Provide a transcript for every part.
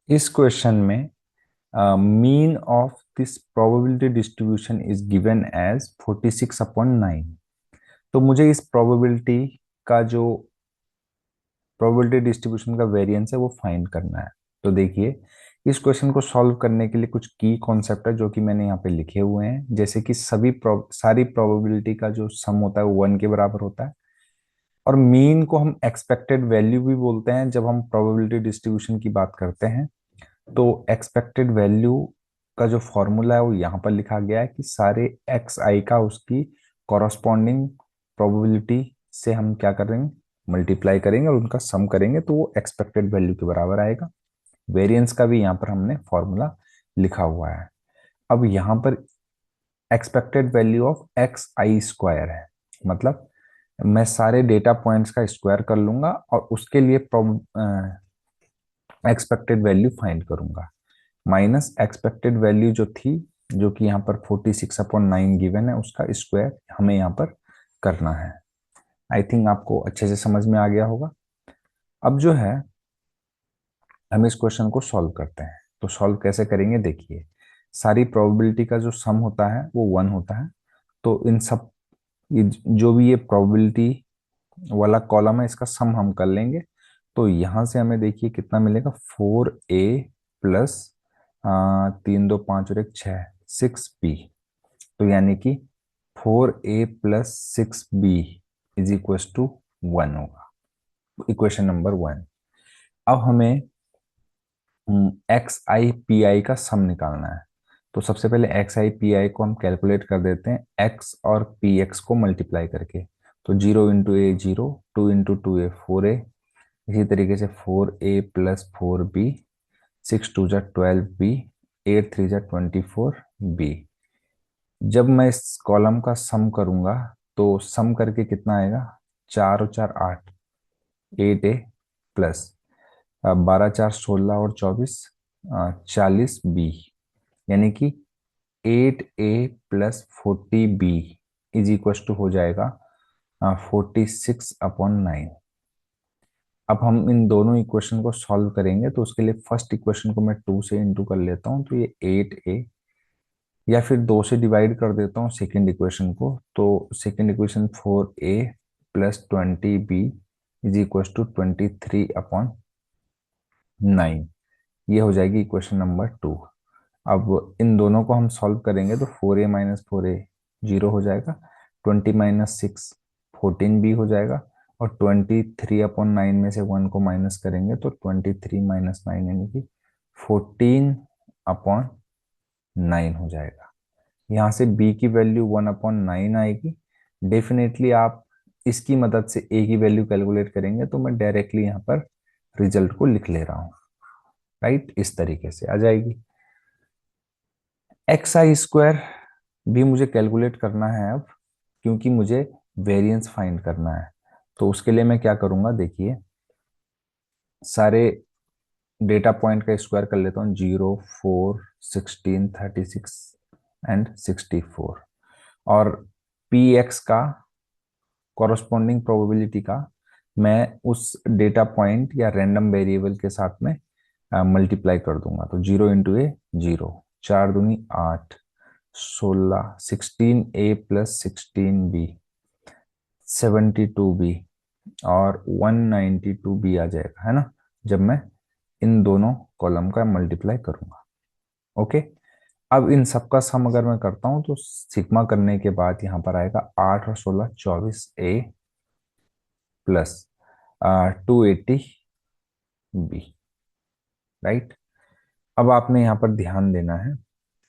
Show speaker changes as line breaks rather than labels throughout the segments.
इस क्वेश्चन में mean of this probability distribution is given as 46/9। तो मुझे इस प्रोबेबिलिटी का जो प्रोबेबिलिटी डिस्ट्रीब्यूशन का वेरिएंस है वो फाइंड करना है। तो देखिए, इस क्वेश्चन को सॉल्व करने के लिए कुछ की कॉन्सेप्ट है जो कि मैंने यहाँ पे लिखे हुए हैं। जैसे कि सारी प्रोबेबिलिटी का जो सम होता है वो 1 के बराबर होता है। और मीन को हम एक्सपेक्टेड वैल्यू भी बोलते हैं जब हम प्रोबेबिलिटी डिस्ट्रीब्यूशन की बात करते हैं। तो एक्सपेक्टेड वैल्यू का जो फॉर्मूला है वो यहाँ पर लिखा गया है कि सारे एक्स आई का उसकी कॉरस्पॉन्डिंग प्रोबेबिलिटी से हम क्या करेंगे, मल्टीप्लाई करेंगे और उनका सम करेंगे तो वो एक्सपेक्टेड वैल्यू के बराबर आएगा। वेरिएंस का भी यहाँ पर हमने फॉर्मूला लिखा हुआ है। अब यहाँ पर expected value of x I square है, मतलब मैं सारे डेटा पॉइंट्स का स्क्वायर कर लूंगा और उसके लिए एक्सपेक्टेड वैल्यू फाइंड करूंगा, माइनस एक्सपेक्टेड वैल्यू जो थी, जो कि यहाँ पर 46/9 गिवन है, उसका स्क्वायर हमें यहाँ पर करना है। आई थिंक आपको अच्छे से समझ में आ गया होगा। अब जो है, हम इस क्वेश्चन को सॉल्व करते हैं। तो सॉल्व कैसे करेंगे, देखिए, सारी प्रोबेबिलिटी का जो सम होता है वो 1 होता है। तो इन सब जो भी ये प्रोबेबिलिटी वाला कॉलम है इसका सम हम कर लेंगे। तो यहां से हमें देखिए कितना मिलेगा, 4a प्लस 3 2 5 और 1 6, 6b। तो यानी कि 4a+6b इज इक्व टू 1 होगा, इक्वेशन नंबर 1। अब हमें एक्स आई पी आई का सम निकालना है। तो सबसे पहले एक्स आई पी आई को हम कैलकुलेट कर देते हैं एक्स और पी एक्स को मल्टीप्लाई करके। तो 0 × a 0, 2 × 2a 4a, इसी तरीके से 4a+4b, 6 2 12b, 8 3 24b। जब मैं इस कॉलम का सम करूंगा तो सम करके कितना आएगा, 4 और 4 8, 8a प्लस 12 4 16 और 24, 40b, यानी कि 8a+40b इज इक्व टू हो जाएगा 46/9। अब हम इन दोनों इक्वेशन को सॉल्व करेंगे तो उसके लिए फर्स्ट इक्वेशन को मैं 2 से इंटू कर लेता हूँ, तो ये 8a, या फिर 2 से डिवाइड कर देता हूँ सेकेंड इक्वेशन को। तो second equation 4a+20b is equal to 23/9, ये हो जाएगी इक्वेशन नंबर 2। अब इन दोनों को हम सॉल्व करेंगे तो 4a-4a 0 हो जाएगा, 20 - 6 14b हो जाएगा, और 23/9 में से 1 को माइनस करेंगे तो 23 - 9 यानी कि 14/9 हो जाएगा। यहाँ से b की वैल्यू 1/9 आएगी। डेफिनेटली आप इसकी मदद से a की वैल्यू कैलकुलेट करेंगे, तो मैं डायरेक्टली यहाँ पर रिजल्ट को लिख ले रहा हूँ। राइट, इस तरीके से आ जाएगी। एक्स आई स्क्वायर भी मुझे कैलकुलेट करना है अब, क्योंकि मुझे वेरिएंस फाइंड करना है। तो उसके लिए मैं क्या करूंगा, देखिए, सारे डेटा पॉइंट का स्क्वायर कर लेता हूँ, 0 4 16 36 एंड 64। और पी एक्स का कॉरस्पॉन्डिंग प्रोबेबिलिटी का मैं उस डेटा पॉइंट या रैंडम वेरिएबल के साथ में मल्टीप्लाई कर दूंगा। तो 0 × a 0, 4 दूनी 8, 16, 16a+16b, 72b और 192b आ जाएगा, है ना, जब मैं इन दोनों कॉलम का मल्टीप्लाई करूंगा। ओके, अब इन सबका सम अगर मैं करता हूं तो सिग्मा करने के बाद यहाँ पर आएगा 8 और 16 24a प्लस 280b। राइट, अब आपने यहाँ पर ध्यान देना है,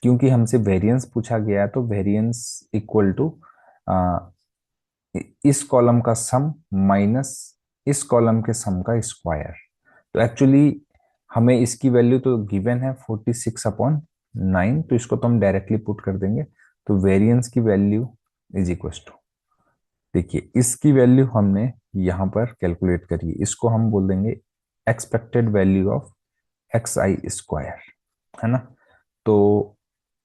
क्योंकि हमसे वेरिएंस पूछा गया है तो वेरिएंस इक्वल टू इस कॉलम का सम माइनस इस कॉलम के सम का स्क्वायर। तो एक्चुअली हमें इसकी वैल्यू तो गिवन है 46/9, तो इसको तो हम डायरेक्टली पुट कर देंगे। तो वेरिएंस की वैल्यू इज इक्वल टू, देखिए, इसकी वैल्यू हमने यहाँ पर कैलकुलेट करी है, इसको हम बोल देंगे expected value of x I square, है ना। तो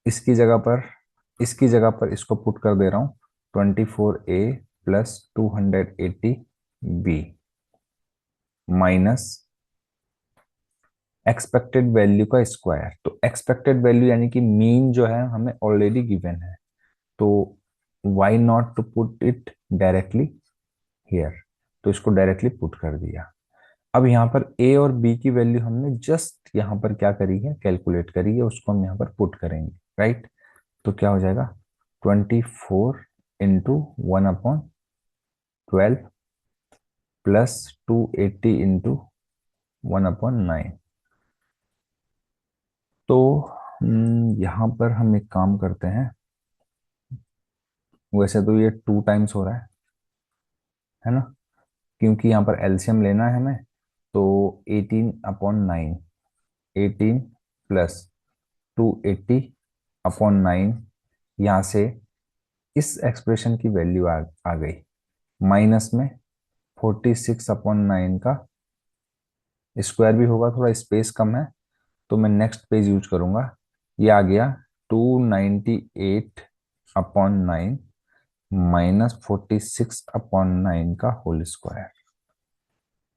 इसकी जगह पर इसकी जगह पर इसको पुट कर दे रहा हूँ, 24a+280b माइनस एक्सपेक्टेड वैल्यू का स्क्वायर। तो एक्सपेक्टेड वैल्यू यानी कि मीन जो है हमें ऑलरेडी गिवन है, तो why not to put it directly here. तो इसको डायरेक्टली पुट कर दिया। अब यहाँ पर ए और बी की वैल्यू हमने जस्ट यहाँ पर क्या करी है, कैलकुलेट करी है, उसको हम यहाँ पर पुट करेंगे, राइट। तो क्या हो जाएगा, 24 इंटू 1/12 प्लस 280 इंटू 1/9। तो यहाँ पर हम एक काम करते हैं, वैसे तो ये 2 टाइम्स हो रहा है ना, क्योंकि यहाँ पर एलसीएम लेना है हमें। तो 18/9, 18 प्लस 280/9, यहाँ से इस एक्सप्रेशन की वैल्यू आ गई, माइनस में 46/9 का स्क्वायर भी होगा, थोड़ा स्पेस कम है तो मैं नेक्स्ट पेज यूज करूंगा। ये आ गया 298/9 माइनस 46/9 का होल स्क्वायर।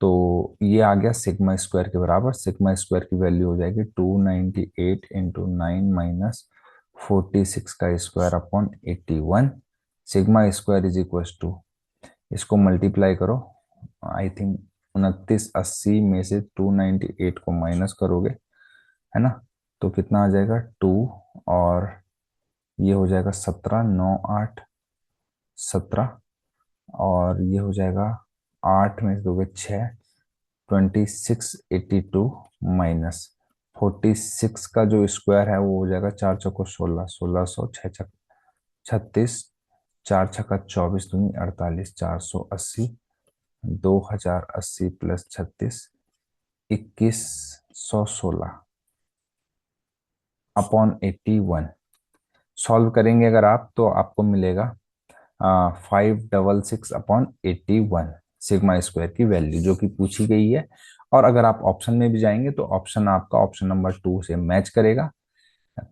तो ये आ गया सिग्मा स्क्वायर के बराबर। सिग्मा स्क्वायर की वैल्यू हो जाएगी 298/9 माइनस 46 का square upon 81। Sigma square is equal to, इसको मल्टीप्लाई करो, आई थिंक 2980 में से 298 को माइनस करोगे, है ना, तो कितना आ जाएगा 2, और ये हो जाएगा 17 9 8 17, और ये हो जाएगा 8 में से दोगे 6, 2682 माइनस 46 का जो स्क्वायर है वो हो जाएगा 4 चौको 16, 1600, 6 छक 36, 4 छक्का 24 दूनी 48, 480, 2080 प्लस 36, 2116 अपॉन 81। सॉल्व करेंगे अगर आप तो आपको मिलेगा 566/81 सिग्मा स्क्वायर की वैल्यू जो कि पूछी गई है। और अगर आप ऑप्शन में भी जाएंगे तो ऑप्शन आपका ऑप्शन नंबर 2 से मैच करेगा।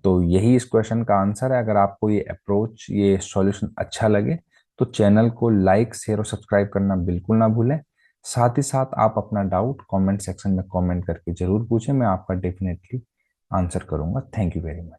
तो यही इस क्वेश्चन का आंसर है। अगर आपको ये अप्रोच, ये सॉल्यूशन अच्छा लगे तो चैनल को लाइक शेयर और सब्सक्राइब करना बिल्कुल ना भूलें। साथ ही साथ आप अपना डाउट कमेंट सेक्शन में कमेंट करके जरूर पूछें, मैं आपका डेफिनेटली आंसर करूंगा। Thank you very much.